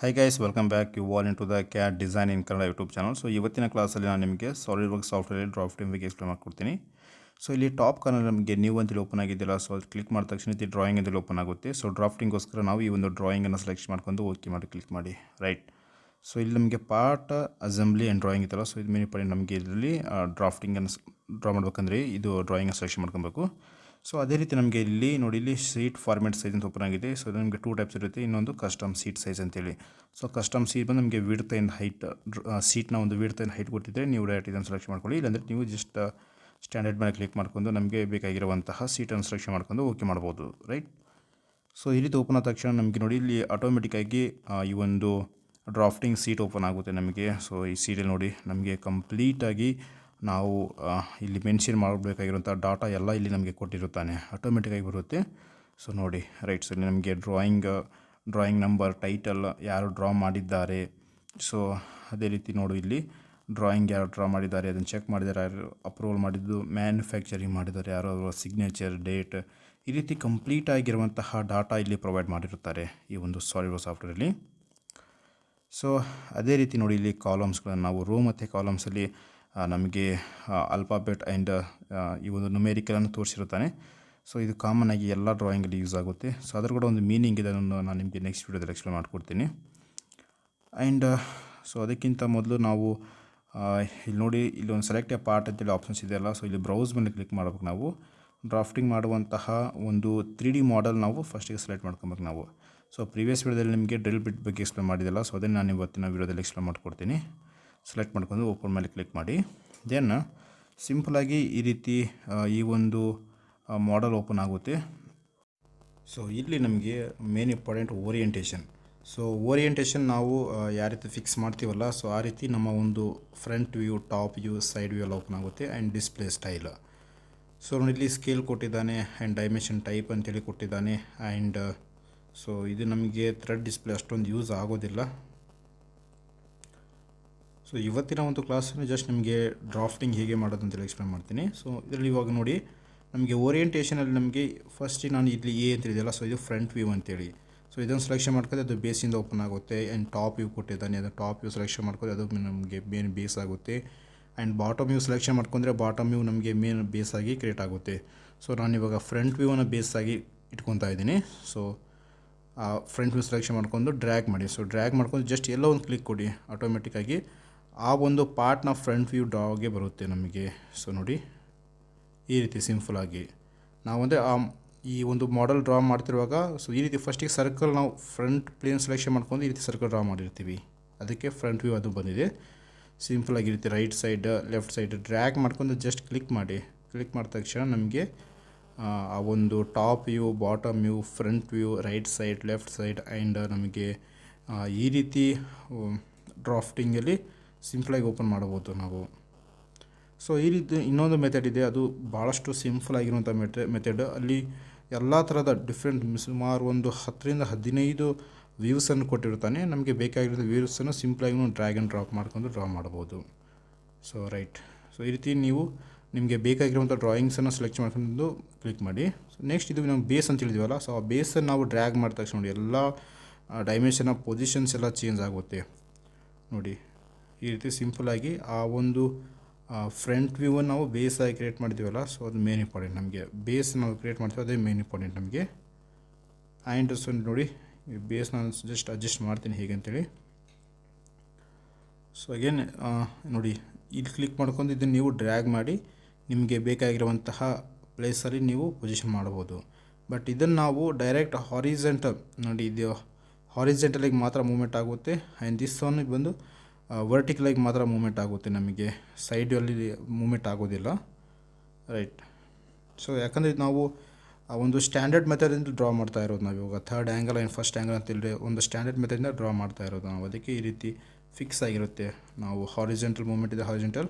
Hi guys, welcome back. You all into the CAD Design in Kannada YouTube channel. So ಇವತ್ತಿನ ಕ್ಲಾಸಲ್ಲಿ ನಾನು ನಿಮಗೆ SolidWorks software drafting ಬಗ್ಗೆ explain ಮಾಡ್ಕೊಡ್ತೀನಿ. So ಇಲ್ಲಿ ಟಾಪ್ ಕಾರ್ನರ್ ನಮಗೆ ನ್ಯೂ ಅಂತೇಳಿ ಓಪನ್ ಆಗಿದೆಯಲ್ಲ, ಸೊ ಅದು ಕ್ಲಿಕ್ ಮಾಡಿದ ತಕ್ಷಣ ಇಲ್ಲಿ ಡ್ರಾಯಿಂಗ್ ಅಂತೇಳಿ ಓಪನ್ ಆಗುತ್ತೆ. ಸೊ ಡ್ರಾಫ್ಟಿಂಗೋಸ್ಕರ ನಾವು ಈ ಒಂದು ಡ್ರಾಯಿಂಗನ್ನು ಸೆಲೆಕ್ಟ್ ಮಾಡ್ಕೊಂಡು ಓಕೆ ಮಾಡಿ ಕ್ಲಿಕ್ ಮಾಡಿ ರೈಟ್. ಸೊ ಇಲ್ಲಿ ನಮಗೆ ಪಾರ್ಟ್ ಅಸೆಂಬ್ಲಿ ಆ್ಯಂಡ್ ಡ್ರಾಯಿಂಗ್ ಇತ್ತಲ್ಲ, ಸೊ ಇದು ಮೇನ್ ಪಾಯಿಂಟ್ ನಮಗೆ ಇದರಲ್ಲಿ ಡ್ರಾಫ್ಟಿಂಗನ್ನು ಡ್ರಾ ಮಾಡ್ಬೇಕಂದ್ರೆ ಇದು ಡ್ರಾಯಿಂಗನ್ನು ಸೆಲೆಕ್ಷನ್ ಮಾಡ್ಕೊಬೇಕು. ಸೊ ಅದೇ ರೀತಿ ನಮಗೆ ಇಲ್ಲಿ ನೋಡಿ, ಇಲ್ಲಿ ಸೀಟ್ ಫಾರ್ಮೆಟ್ ಸೈಜ್ ಅಂತ ಓಪನ್ ಆಗಿದೆ. ಸೊ ಇದು ನಮಗೆ 2 ಟೈಪ್ಸ್ ಇರುತ್ತೆ. ಇನ್ನೊಂದು ಕಸ್ಟಮ್ ಸೀಟ್ ಸೈಜ್ ಅಂತೇಳಿ. ಸೊ ಕಸ್ಟಮ್ ಸೀಟ್ ಬಂದು ನಮಗೆ ವಿಡ್ತ್ ಆ್ಯಂಡ್ ಹೈಟ್, ಸೀಟ್ನ ಒಂದು ವಿಡ್ತ್ ಆ್ಯಂಡ್ ಹೈಟ್ ಕೊಟ್ಟಿದ್ದರೆ ನೀವು ಡೈರೆಕ್ಟ್ ಇದನ್ನು ಸೆಲೆಕ್ಷನ್ ಮಾಡ್ಕೊಳ್ಳಿ. ಇಲ್ಲಾಂದರೆ ನೀವು ಜಸ್ಟ್ ಸ್ಟ್ಯಾಂಡರ್ಡ್ ಮೇಲೆ ಕ್ಲಿಕ್ ಮಾಡ್ಕೊಂಡು ನಮಗೆ ಬೇಕಾಗಿರುವಂತಹ ಸೀಟನ್ನು ಸೆಲೆಕ್ಷನ್ ಮಾಡ್ಕೊಂಡು ಓಕೆ ಮಾಡ್ಬೋದು ರೈಟ್. ಸೊ ಈ ರೀತಿ ಓಪನ್ ಆದ ತಕ್ಷಣ ನಮಗೆ ನೋಡಿ, ಇಲ್ಲಿ ಆಟೋಮೆಟಿಕ್ಕಾಗಿ ಈ ಒಂದು ಡ್ರಾಫ್ಟಿಂಗ್ ಸೀಟ್ ಓಪನ್ ಆಗುತ್ತೆ ನಮಗೆ. ಸೊ ಈ ಸೀಟಲ್ಲಿ ನೋಡಿ ನಮಗೆ ಕಂಪ್ಲೀಟಾಗಿ ನಾವು ಇಲ್ಲಿ ಮೆನ್ಷನ್ ಮಾಡಬೇಕಾಗಿರುವಂಥ ಡಾಟಾ ಎಲ್ಲ ಇಲ್ಲಿ ನಮಗೆ ಕೊಟ್ಟಿರುತ್ತಾನೆ, ಆಟೋಮೆಟಿಕ್ಕಾಗಿ ಬರುತ್ತೆ. ಸೊ ನೋಡಿ ರೈಟ್. ಸೊ ಇಲ್ಲಿ ನಮಗೆ ಡ್ರಾಯಿಂಗ್ ನಂಬರ್, ಟೈಟಲ್, ಯಾರು ಡ್ರಾ ಮಾಡಿದ್ದಾರೆ. ಸೊ ಅದೇ ರೀತಿ ನೋಡು, ಇಲ್ಲಿ ಡ್ರಾಯಿಂಗ್ ಯಾರು ಡ್ರಾ ಮಾಡಿದ್ದಾರೆ ಅದನ್ನು ಚೆಕ್ ಮಾಡಿದ್ದಾರೆ, ಯಾರು ಅಪ್ರೂವಲ್ ಮಾಡಿದ್ದು, ಮ್ಯಾನುಫ್ಯಾಕ್ಚರಿಂಗ್ ಮಾಡಿದ್ದಾರೆ ಯಾರು, ಅವರ ಸಿಗ್ನೇಚರ್, ಡೇಟ್, ಈ ರೀತಿ ಕಂಪ್ಲೀಟ್ ಆಗಿರುವಂತಹ ಡಾಟಾ ಇಲ್ಲಿ ಪ್ರೊವೈಡ್ ಮಾಡಿರುತ್ತಾರೆ ಈ ಒಂದು ಸಾಲಿಡ್ವರ್ಕ್ಸ್ ಸಾಫ್ಟ್ವೇರಲ್ಲಿ. ಸೊ ಅದೇ ರೀತಿ ನೋಡಿ, ಇಲ್ಲಿ ಕಾಲಮ್ಸ್ಗಳನ್ನು ನಾವು ರೋ ಮತ್ತು ಕಾಲಮ್ಸಲ್ಲಿ ನಮಗೆ ಅಲ್ಫಾಬೆಟ್ ಆ್ಯಂಡ್ ಈ ಒಂದು ನ್ಯೂಮೆರಿಕಲನ್ನು ತೋರಿಸಿರುತ್ತಾನೆ. ಸೊ ಇದು ಕಾಮನ್ ಆಗಿ ಎಲ್ಲ ಡ್ರಾಯಿಂಗಲ್ಲಿ ಯೂಸ್ ಆಗುತ್ತೆ. ಸೊ ಅದ್ರ ಕೂಡ ಒಂದು ಮೀನಿಂಗ್ ಇದೆ, ಅದನ್ನು ನಾನು ನಿಮಗೆ ನೆಕ್ಸ್ಟ್ ವೀಡಿಯೋದಲ್ಲಿ ಎಕ್ಸ್ಪ್ಲೇನ್ ಮಾಡಿಕೊಡ್ತೀನಿ. ಆ್ಯಂಡ್ ಸೊ ಅದಕ್ಕಿಂತ ಮೊದಲು ನಾವು ಇಲ್ಲಿ ನೋಡಿ, ಇಲ್ಲಿ ಒಂದು ಸೆಲೆಕ್ಟ್ ಎ ಪಾರ್ಟ್ ಅಂತೇಳಿ ಆಪ್ಷನ್ಸ್ ಇದೆಯಲ್ಲ. ಸೊ ಇಲ್ಲಿ ಬ್ರೌಸ್ ಮೇಲೆ ಕ್ಲಿಕ್ ಮಾಡಬೇಕು. ನಾವು ಡ್ರಾಫ್ಟಿಂಗ್ ಮಾಡುವಂತಹ ಒಂದು 3D ಮಾಡೆಲ್ ನಾವು ಫಸ್ಟಿಗೆ ಸೆಲೆಕ್ಟ್ ಮಾಡ್ಕೊಬೇಕು ನಾವು. ಸೊ ಪ್ರೀವಿಯಸ್ ವೀಡಿಯೋದಲ್ಲಿ ನಿಮಗೆ ಡ್ರಿಲ್ ಬಿಟ್ ಬಗ್ಗೆ ಎಕ್ಸ್ಪ್ಲೇನ್ ಮಾಡಿದೆಲ್ಲ, ಸೊ ಅದನ್ನು ನಾನು ಇವತ್ತಿನ ವೀಡಿಯೋದಲ್ಲಿ ಎಕ್ಸ್ಪ್ಲೇನ್ ಮಾಡ್ಕೊಡ್ತೀನಿ. ಸೆಲೆಕ್ಟ್ ಮಾಡ್ಕೊಂಡು ಓಪನ್ ಮೇಲೆ ಕ್ಲಿಕ್ ಮಾಡಿ. ದೆನ್ ಸಿಂಪಲಾಗಿ ಈ ರೀತಿ ಈ ಒಂದು ಮಾಡೆಲ್ ಓಪನ್ ಆಗುತ್ತೆ. ಸೊ ಇಲ್ಲಿ ನಮಗೆ main important orientation. So orientation ನಾವು ಯಾವ ರೀತಿ ಫಿಕ್ಸ್ ಮಾಡ್ತೀವಲ್ಲ, ಸೊ ಆ ರೀತಿ ನಮ್ಮ ಒಂದು front view, top view, side view ಎಲ್ಲ ಓಪನ್ ಆಗುತ್ತೆ. And display style. ಸೊ ನೋಡಿ, ಇಲ್ಲಿ ಸ್ಕೇಲ್ ಕೊಟ್ಟಿದ್ದಾನೆ ಆ್ಯಂಡ್ ಡೈಮೆನ್ಷನ್ ಟೈಪ್ ಅಂತೇಳಿ ಕೊಟ್ಟಿದ್ದಾನೆ. ಆ್ಯಂಡ್ ಸೊ ಇದು ನಮಗೆ ಥ್ರೆಡ್ ಡಿಸ್ಪ್ಲೇ ಅಷ್ಟೊಂದು ಯೂಸ್ ಆಗೋದಿಲ್ಲ. ಸೊ ಇವತ್ತಿನ ಒಂದು ಕ್ಲಾಸಲ್ಲಿ ಜಸ್ಟ್ ನಿಮಗೆ ಡ್ರಾಫ್ಟಿಂಗ್ ಹೇಗೆ ಮಾಡೋದು ಅಂತೇಳಿ ಎಕ್ಸ್ಪ್ಲೇನ್ ಮಾಡ್ತೀನಿ. ಸೊ ಇದರಲ್ಲಿ ಇವಾಗ ನೋಡಿ, ನಮಗೆ ಓರಿಯೆಂಟೇಷನಲ್ಲಿ ನಮಗೆ ಫಸ್ಟ್ ನಾನು ಇಲ್ಲಿ ಎ ಅಂತ ಇದೆಯಲ್ಲ, ಸೊ ಇದು ಫ್ರಂಟ್ ವ್ಯೂ ಅಂತೇಳಿ. ಸೊ ಇದನ್ನು ಸೆಲೆಕ್ಷನ್ ಮಾಡ್ಕೊಂಡ್ರೆ ಅದು ಬೇಸಿಂದ ಓಪನ್ ಆಗುತ್ತೆ. ಆ್ಯಂಡ್ ಟಾಪ್ ವ್ಯೂ ಕೊಟ್ಟಿದ್ದಾನೆ, ಅದು ಟಾಪ್ ವ್ಯೂ ಸೆಲೆಕ್ಷನ್ ಮಾಡ್ಕೊಂಡ್ರೆ ಅದು ನಮಗೆ ಮೇನ್ ಬೇಸ್ ಆಗುತ್ತೆ. ಆ್ಯಂಡ್ ಬಾಟಮ್ ವ್ಯೂ ಸೆಲೆಕ್ಷನ್ ಮಾಡ್ಕೊಂಡ್ರೆ ಬಾಟಮ್ ವ್ಯೂ ನಮಗೆ ಮೇನ್ ಬೇಸ್ ಆಗಿ ಕ್ರಿಯೇಟ್ ಆಗುತ್ತೆ. ಸೊ ನಾನಿವಾಗ ಫ್ರಂಟ್ ವ್ಯೂವನ್ನು ಬೇಸ್ ಆಗಿ ಇಟ್ಕೊತಾ ಇದ್ದೀನಿ. ಸೊ ಫ್ರಂಟ್ ವ್ಯೂ ಸೆಲೆಕ್ಷನ್ ಮಾಡ್ಕೊಂಡು ಡ್ರ್ಯಾಗ್ ಮಾಡಿ. ಸೊ ಡ್ರ್ಯಾಗ್ ಮಾಡ್ಕೊಂಡು ಜಸ್ಟ್ ಎಲ್ಲೋ ಒಂದು ಕ್ಲಿಕ್ ಕೊಡಿ, ಆಟೋಮೆಟಿಕ್ಕಾಗಿ ಆ ಒಂದು ಪಾರ್ಟ್ನ ಫ್ರಂಟ್ ವ್ಯೂ ಡ್ರಾಗೆ ಬರುತ್ತೆ ನಮಗೆ. ಸೊ ನೋಡಿ, ಈ ರೀತಿ ಸಿಂಪಲಾಗಿ ನಾವು ಅಂದರೆ ಈ ಒಂದು ಮಾಡೆಲ್ ಡ್ರಾ ಮಾಡ್ತಿರುವಾಗ, ಸೊ ಈ ರೀತಿ ಫಸ್ಟಿಗೆ ಸರ್ಕಲ್ ನಾವು ಫ್ರಂಟ್ ಪ್ಲೇನ್ ಸೆಲೆಕ್ಷನ್ ಮಾಡ್ಕೊಂಡು ಈ ರೀತಿ ಸರ್ಕಲ್ ಡ್ರಾ ಮಾಡಿರ್ತೀವಿ, ಅದಕ್ಕೆ ಫ್ರಂಟ್ ವ್ಯೂ ಅದು ಬಂದಿದೆ. ಸಿಂಪಲಾಗಿರುತ್ತೆ. Right side, left side drag ಮಾಡ್ಕೊಂಡು ಜಸ್ಟ್ ಕ್ಲಿಕ್ ಮಾಡಿ. ಕ್ಲಿಕ್ ಮಾಡಿದ ತಕ್ಷಣ ನಮಗೆ ಆ ಒಂದು top view, bottom view, front view, right side, left side and ನಮಗೆ ಈ ರೀತಿ ಡ್ರಾಫ್ಟಿಂಗಲ್ಲಿ ಸಿಂಪಲಾಗಿ ಓಪನ್ ಮಾಡಬಹುದು ನಾವು. ಸೊ ಈ ರೀತಿ ಇನ್ನೊಂದು ಮೆಥಡ್ ಇದೆ, ಅದು ಭಾಳಷ್ಟು ಸಿಂಪಲ್ ಆಗಿರುವಂಥ ಮೆಥಡ್. ಅಲ್ಲಿ ಎಲ್ಲ ಥರದ ಡಿಫ್ರೆಂಟ್ ಸುಮಾರು ಒಂದು 10ರಿಂದ 15 ವ್ಯೂಸನ್ನು ಕೊಟ್ಟಿರ್ತಾನೆ. ನಮಗೆ ಬೇಕಾಗಿರೋ ವ್ಯೂಸನ್ನು ಸಿಂಪಲಾಗಿ ಡ್ರ್ಯಾಗ್ ಆ್ಯಂಡ್ ಡ್ರಾಪ್ ಮಾಡ್ಕೊಂಡು ಡ್ರಾ ಮಾಡ್ಬೋದು. So right. ಸೊ ಈ ರೀತಿ ನೀವು ನಿಮಗೆ ಬೇಕಾಗಿರುವಂಥ ಡ್ರಾಯಿಂಗ್ಸನ್ನು ಸೆಲೆಕ್ಟ್ ಮಾಡ್ಕೊಂಡು ಕ್ಲಿಕ್ ಮಾಡಿ. ಸೊ ನೆಕ್ಸ್ಟ್ ಇದು ನಾವು ಬೇಸ್ ಅಂತ ಹೇಳಿದ್ವಲ್ಲ, ಸೊ ಆ ಬೇಸನ್ನು ನಾವು ಡ್ರ್ಯಾಗ್ ಮಾಡಿದ ತಕ್ಷಣ ನೋಡಿ, ಎಲ್ಲ ಡೈಮೆನ್ಷನ್ ಆಫ್ ಪೊಸಿಷನ್ಸ್ ಎಲ್ಲ ಚೇಂಜ್ ಆಗುತ್ತೆ ನೋಡಿ. ಈ ರೀತಿ ಸಿಂಪಲಾಗಿ ಆ ಒಂದು ಫ್ರಂಟ್ ವ್ಯೂವನ್ನು ನಾವು ಬೇಸಾಗಿ ಕ್ರಿಯೇಟ್ ಮಾಡ್ತೀವಲ್ಲ, ಸೊ ಅದು ಮೇನ್ ಇಂಪಾರ್ಟೆಂಟ್ ನಮಗೆ. ಬೇಸ್ ನಾವು ಕ್ರಿಯೇಟ್ ಮಾಡ್ತೀವಿ, ಅದೇ ಮೇನ್ ಇಂಪಾರ್ಟೆಂಟ್ ನಮಗೆ. ಆ್ಯಂಡ್ ಸೊ ನೋಡಿ, ಬೇಸ್ ನಾನು ಜಸ್ಟ್ ಅಡ್ಜಸ್ಟ್ ಮಾಡ್ತೀನಿ ಹೇಗೆ ಅಂತೇಳಿ. ಸೊ ಅಗೇನ್ ನೋಡಿ, ಇಲ್ಲಿ ಕ್ಲಿಕ್ ಮಾಡ್ಕೊಂಡು ಇದನ್ನು ನೀವು ಡ್ರ್ಯಾಗ್ ಮಾಡಿ ನಿಮಗೆ ಬೇಕಾಗಿರುವಂತಹ ಪ್ಲೇಸಲ್ಲಿ ನೀವು ಪೊಸಿಷನ್ ಮಾಡ್ಬೋದು. ಬಟ್ ಇದನ್ನು ನಾವು ಡೈರೆಕ್ಟ್ ಹಾರಿಜೆಂಟಲ್ ನೋಡಿ, ಇದು ಹಾರಿಜೆಂಟಲಿಗೆ ಮಾತ್ರ ಮೂಮೆಂಟ್ ಆಗುತ್ತೆ. ಆ್ಯಂಡ್ ದಿಸ್ ಒನ್ ಬಂದು ವರ್ಟಿಕಲಾಗಿ ಮಾತ್ರ ಮೂಮೆಂಟ್ ಆಗುತ್ತೆ, ನಮಗೆ ಸೈಡಲ್ಲಿ ಮೂಮೆಂಟ್ ಆಗೋದಿಲ್ಲ ರೈಟ್. ಸೊ ಯಾಕಂದರೆ ನಾವು ಒಂದು ಸ್ಟ್ಯಾಂಡರ್ಡ್ ಮೆಥಡಿಂದ ಡ್ರಾ ಮಾಡ್ತಾ ಇರೋದು ನಾವು ಇವಾಗ. Third angle and first angle ಅಂತೇಳಿ ಒಂದು ಸ್ಟ್ಯಾಂಡರ್ಡ್ ಮೆಥಡಿಂದ ಡ್ರಾ ಮಾಡ್ತಾ ಇರೋದು ನಾವು, ಅದಕ್ಕೆ ಈ ರೀತಿ ಫಿಕ್ಸ್ ಆಗಿರುತ್ತೆ. ನಾವು ಹಾರಿಜೆಂಟಲ್ ಮೂಮೆಂಟ್ ಇದೆ, ಹಾರಿಜೆಂಟಲ್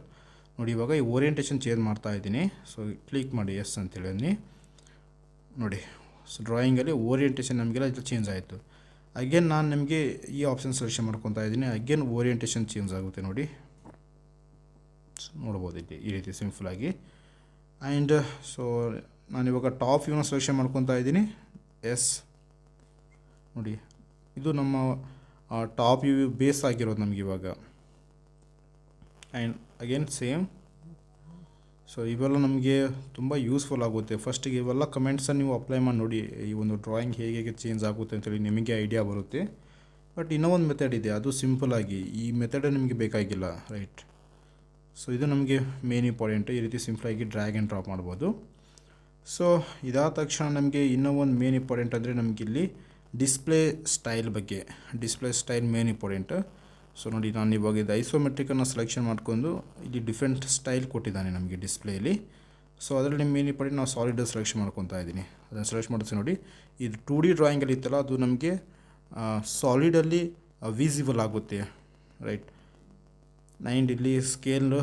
ನೋಡಿ. ಇವಾಗ ಈ ಓರಿಯೆಂಟೇಷನ್ ಚೇಂಜ್ ಮಾಡ್ತಾ ಇದ್ದೀನಿ. ಸೊ ಕ್ಲಿಕ್ ಮಾಡಿ ಎಸ್ ಅಂತೇಳಿ ನೋಡಿ. ಸೊ ಡ್ರಾಯಿಂಗಲ್ಲಿ ಓರಿಯೆಂಟೇಷನ್ ನಮಗೆಲ್ಲ ಇದು ಚೇಂಜ್ ಆಯಿತು. ಅಗೇನ್ ನಾನು ನಿಮಗೆ ಈ ಆಪ್ಷನ್ ಸೆಲೆಕ್ಷನ್ ಮಾಡ್ಕೊತಾ ಇದ್ದೀನಿ. ಅಗೇನ್ ಓರಿಯೆಂಟೇಷನ್ ಚೇಂಜ್ ಆಗುತ್ತೆ ನೋಡಿ, ನೋಡ್ಬೋದು ಇಲ್ಲಿ ಈ ರೀತಿ ಸಿಂಪಲಾಗಿ. ಆ್ಯಂಡ್ ಸೊ ನಾನಿವಾಗ ಟಾಪ್ ವ್ಯೂನ ಸೆಲೆಕ್ಷನ್ ಮಾಡ್ಕೊತಾ ಇದ್ದೀನಿ. ಎಸ್ ನೋಡಿ, ಇದು ನಮ್ಮ ಟಾಪ್ ವ್ಯೂ ಬೇಸ್ ಆಗಿರೋದು ನಮಗೆ ಇವಾಗ. And again same. ಸೊ ಇವೆಲ್ಲ ನಮಗೆ ತುಂಬ ಯೂಸ್ಫುಲ್ ಆಗುತ್ತೆ. ಫಸ್ಟಿಗೆ ಇವೆಲ್ಲ ಕಮೆಂಟ್ಸನ್ನು ನೀವು ಅಪ್ಲೈ ಮಾಡಿ ನೋಡಿ, ಈ ಒಂದು ಡ್ರಾಯಿಂಗ್ ಹೇಗೆ ಚೇಂಜ್ ಆಗುತ್ತೆ ಅಂತೇಳಿ ನಿಮಗೆ ಐಡಿಯಾ ಬರುತ್ತೆ. ಬಟ್ ಇನ್ನೂ ಒಂದು ಮೆಥಡ್ ಇದೆ, ಅದು ಸಿಂಪಲಾಗಿ ಈ ಮೆಥಡ್ ನಿಮಗೆ ಬೇಕಾಗಿಲ್ಲ, ರೈಟ್. ಸೊ ಇದು ನಮಗೆ ಮೇನ್ ಇಂಪಾರ್ಟೆಂಟು. ಈ ರೀತಿ ಸಿಂಪಲಾಗಿ ಡ್ರ್ಯಾಗ್ ಆ್ಯಂಡ್ ಡ್ರಾಪ್ ಮಾಡ್ಬೋದು. ಸೊ ಇದಾದ ತಕ್ಷಣ ನಮಗೆ ಇನ್ನೂ ಒಂದು ಮೇನ್ ಇಂಪಾರ್ಟೆಂಟ್ ಅಂದರೆ ನಮಗಿಲ್ಲಿ ಡಿಸ್ಪ್ಲೇ ಸ್ಟೈಲ್ ಬಗ್ಗೆ. Display style main important. So ನೋಡಿ, ನಾನು ಇವಾಗ ಇದು ಐಸೋಮೆಟ್ರಿಕನ್ನು ಸೆಲೆಕ್ಷನ್ ಮಾಡ್ಕೊಂಡು ಇಲ್ಲಿ ಡಿಫ್ರೆಂಟ್ ಸ್ಟೈಲ್ ಕೊಟ್ಟಿದ್ದಾನೆ ನಮಗೆ ಡಿಸ್ಪ್ಲೇಯಲ್ಲಿ. ಸೊ ಅದರಲ್ಲಿ ಮೇನ್ ಇಂಪಾರ್ಟೆಂಟ್ ನಾವು ಸಾಲಿಡ್ ಸೆಲೆಕ್ಷನ್ ಮಾಡ್ಕೊತಾ ಇದ್ದೀನಿ. ಅದನ್ನು ಸೆಲೆಕ್ಟ್ ಮಾಡ್ತೀನಿ ನೋಡಿ. ಇದು 2D ಡ್ರಾಯಿಂಗಲ್ಲಿ ಇತ್ತಲ್ಲ, ಅದು ನಮಗೆ ಸಾಲಿಡಲ್ಲಿ ವಿಸಿಬಲ್ ಆಗುತ್ತೆ, ರೈಟ್. ನೈಂಡ್ ಇಲ್ಲಿ ಸ್ಕೇಲ್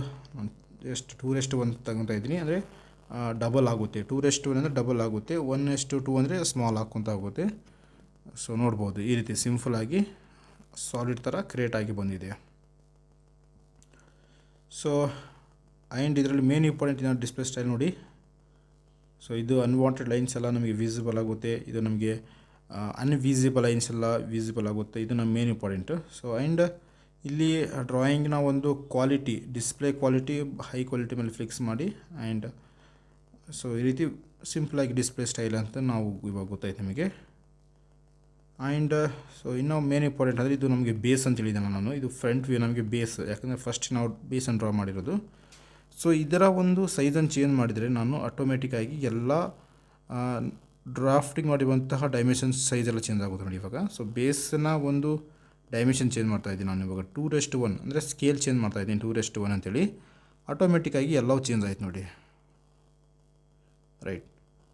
ಎಷ್ಟು 2:1 ತಗೊತಾ ಇದ್ದೀನಿ, ಅಂದರೆ ಡಬಲ್ ಆಗುತ್ತೆ. 2:1 ಅಂದರೆ ಡಬಲ್ ಆಗುತ್ತೆ, 1:2 ಅಂದರೆ ಸ್ಮಾಲ್ ಹಾಕ್ಕೊಂತ ಆಗುತ್ತೆ. ಸೊ ನೋಡ್ಬೋದು ಈ ರೀತಿ ಸಿಂಪಲಾಗಿ ಸಾಲಿಡ್ ಥರ ಕ್ರಿಯೇಟ್ ಆಗಿ ಬಂದಿದೆ. ಸೊ ಆ್ಯಂಡ್ ಇದರಲ್ಲಿ ಮೇನ್ ಇಂಪಾರ್ಟೆಂಟ್ ಏನೋ ಡಿಸ್ಪ್ಲೇ ಸ್ಟೈಲ್ ನೋಡಿ. ಸೊ ಇದು ಅನ್ವಾಂಟೆಡ್ ಲೈನ್ಸ್ ಎಲ್ಲ ನಮಗೆ ವಿಸಿಬಲ್ ಆಗುತ್ತೆ, ಇದು ನಮಗೆ ಅನ್ವಿಸಿಬಲ್ ಲೈನ್ಸ್ ಎಲ್ಲ ವಿಸಿಬಲ್ ಆಗುತ್ತೆ. ಇದು ನಮ್ಮ ಮೇನ್ ಇಂಪಾರ್ಟೆಂಟು. ಸೊ ಆ್ಯಂಡ್ ಇಲ್ಲಿ ಡ್ರಾಯಿಂಗ್ನ ಒಂದು quality, display quality high quality ಮೇಲೆ ಫಿಕ್ಸ್ ಮಾಡಿ. ಆ್ಯಂಡ್ ಸೊ ಈ ರೀತಿ ಸಿಂಪಲಾಗಿ ಡಿಸ್ಪ್ಲೇ ಸ್ಟೈಲ್ ಅಂತ ನಾವು ಇವಾಗ ಗೊತ್ತಾಯ್ತು ನಮಗೆ. ಆ್ಯಂಡ್ ಸೊ ಇನ್ನೂ ಮೇನ್ ಇಂಪಾರ್ಟೆಂಟ್ ಅಂದರೆ ಇದು ನಮಗೆ ಬೇಸ್ ಅಂತ ಹೇಳಿದ್ದಾನೆ ನಾನು. ಇದು ಫ್ರಂಟ್ ವ್ಯೂ ನಮಗೆ ಬೇಸ್, ಯಾಕಂದರೆ ಫಸ್ಟ್ ನಾವು ಬೇಸನ್ನು ಡ್ರಾ ಮಾಡಿರೋದು. ಸೊ ಇದರ ಒಂದು ಸೈಜನ್ನು ಚೇಂಜ್ ಮಾಡಿದರೆ ನಾನು ಆಟೋಮೆಟಿಕ್ಕಾಗಿ ಎಲ್ಲ ಡ್ರಾಫ್ಟಿಂಗ್ ಮಾಡಿರುವಂತಹ ಡೈಮೆನ್ಷನ್ಸ್ ಸೈಜ್ ಎಲ್ಲ ಚೇಂಜ್ ಆಗುತ್ತೆ ನೋಡಿ ಇವಾಗ. ಸೊ ಬೇಸನ್ನ ಒಂದು ಡೈಮೆನ್ಷನ್ ಚೇಂಜ್ ಮಾಡ್ತಾಯಿದ್ದೀನಿ ನಾನು ಇವಾಗ 2:1, ಅಂದರೆ ಸ್ಕೇಲ್ ಚೇಂಜ್ ಮಾಡ್ತಾಯಿದ್ದೀನಿ 2:1 ಅಂತೇಳಿ. ಆಟೋಮೆಟಿಕ್ಕಾಗಿ ಎಲ್ಲವೂ ಚೇಂಜ್ ಆಯ್ತು ನೋಡಿ, ರೈಟ್.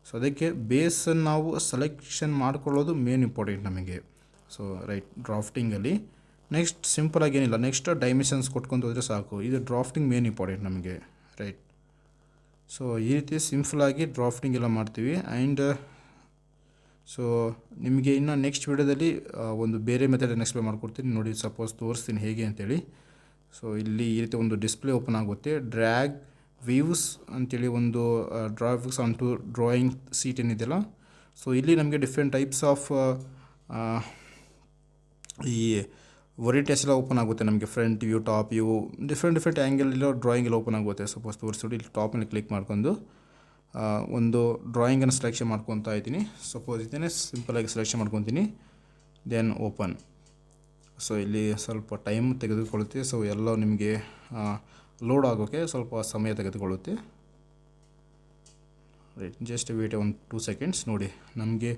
ಸೊ ಅದಕ್ಕೆ ಬೇಸನ್ನು ನಾವು ಸೆಲೆಕ್ಷನ್ ಮಾಡ್ಕೊಳ್ಳೋದು ಮೇನ್ ಇಂಪಾರ್ಟೆಂಟ್ ನಮಗೆ. ಸೊ ರೈಟ್, ಡ್ರಾಫ್ಟಿಂಗಲ್ಲಿ ನೆಕ್ಸ್ಟ್ ಸಿಂಪಲಾಗಿ ಏನಿಲ್ಲ, ನೆಕ್ಸ್ಟ್ ಡೈಮೆನ್ಷನ್ಸ್ ಕೊಟ್ಕೊಂಡು ಹೋದರೆ ಸಾಕು. ಇದು ಡ್ರಾಫ್ಟಿಂಗ್ ಮೇನ್ ಇಂಪಾರ್ಟೆಂಟ್ ನಮಗೆ, ರೈಟ್. ಸೊ ಈ ರೀತಿ ಸಿಂಪಲಾಗಿ ಡ್ರಾಫ್ಟಿಂಗ್ ಎಲ್ಲ ಮಾಡ್ತೀವಿ. ಆ್ಯಂಡ್ ಸೊ ನಿಮಗೆ ಇನ್ನು ನೆಕ್ಸ್ಟ್ ವಿಡಿಯೋದಲ್ಲಿ ಒಂದು ಬೇರೆ ಮೆಥಡನ್ನು ಎಕ್ಸ್ಪ್ಲೇನ್ ಮಾಡ್ಕೊಡ್ತೀನಿ ನೋಡಿ. ಸಪೋಸ್ ತೋರಿಸ್ತೀನಿ ಹೇಗೆ ಅಂತೇಳಿ. ಸೊ ಇಲ್ಲಿ ಈ ರೀತಿ ಒಂದು ಡಿಸ್ಪ್ಲೇ ಓಪನ್ ಆಗುತ್ತೆ. ಡ್ರ್ಯಾಗ್ ವ್ಯೂಸ್ ಅಂತೇಳಿ ಒಂದು drafts on to drawing sheet ಏನಿದೆಯಲ್ಲ. ಸೊ ಇಲ್ಲಿ ನಮಗೆ ಡಿಫ್ರೆಂಟ್ ಟೈಪ್ಸ್ ಆಫ್ ಈ ವರಿಟೇಸ್ ಎಲ್ಲ ಓಪನ್ ಆಗುತ್ತೆ ನಮಗೆ. Front view, top view, different angle ಇರೋ ಡ್ರಾಯಿಂಗ್ ಎಲ್ಲ ಓಪನ್ ಆಗುತ್ತೆ. ಸಪೋಸ್ ತೋರಿಸ್ಬಿಟ್ಟು ಇಲ್ಲಿ ಟಾಪಲ್ಲಿ ಕ್ಲಿಕ್ ಮಾಡ್ಕೊಂಡು ಒಂದು ಡ್ರಾಯಿಂಗನ್ನು ಸೆಲೆಕ್ಷನ್ ಮಾಡ್ಕೊತಾ ಇದ್ದೀನಿ. ಸಪೋಸ್ ಇದನ್ನೇ ಸಿಂಪಲಾಗಿ ಸೆಲೆಕ್ಷನ್ ಮಾಡ್ಕೊತೀನಿ, ದೆನ್ ಓಪನ್. ಸೊ ಇಲ್ಲಿ ಸ್ವಲ್ಪ ಟೈಮ್ ತೆಗೆದುಕೊಳ್ಳುತ್ತೆ. ಸೊ ಎಲ್ಲ ನಿಮಗೆ ಲೋಡ್ ಆಗೋಕ್ಕೆ ಸ್ವಲ್ಪ ಸಮಯ ತೆಗೆದುಕೊಳ್ಳುತ್ತೆ, ರೈಟ್. ಜಸ್ಟ್ ವೇಟ್ ಒಂದು 2 ಸೆಕೆಂಡ್ಸ್. ನೋಡಿ ನಮಗೆ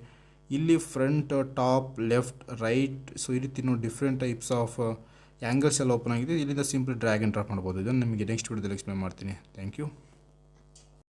ಇಲ್ಲಿ front, top, left, right, so ಈ ರೀತಿ ನೋಡಿ ಡಿಫ್ರೆಂಟ್ ಟೈಪ್ಸ್ ಆಫ್ ಆ್ಯಂಗಲ್ಸ್ ಎಲ್ಲ ಓಪನ್ ಆಗಿದೆ. ಇಲ್ಲಿಂದ ಸಿಂಪಲ್ ಡ್ರ್ಯಾಗ್ ಆ್ಯಂಡ್ ಡ್ರಾಪ್ ಮಾಡ್ಬೋದು. ಇದನ್ನು ನಿಮಗೆ ನೆಕ್ಸ್ಟ್ ವಿಡಿಯೋದಲ್ಲಿ ಎಕ್ಸ್ಪ್ಲೇನ್ ಮಾಡ್ತೀನಿ. Thank you.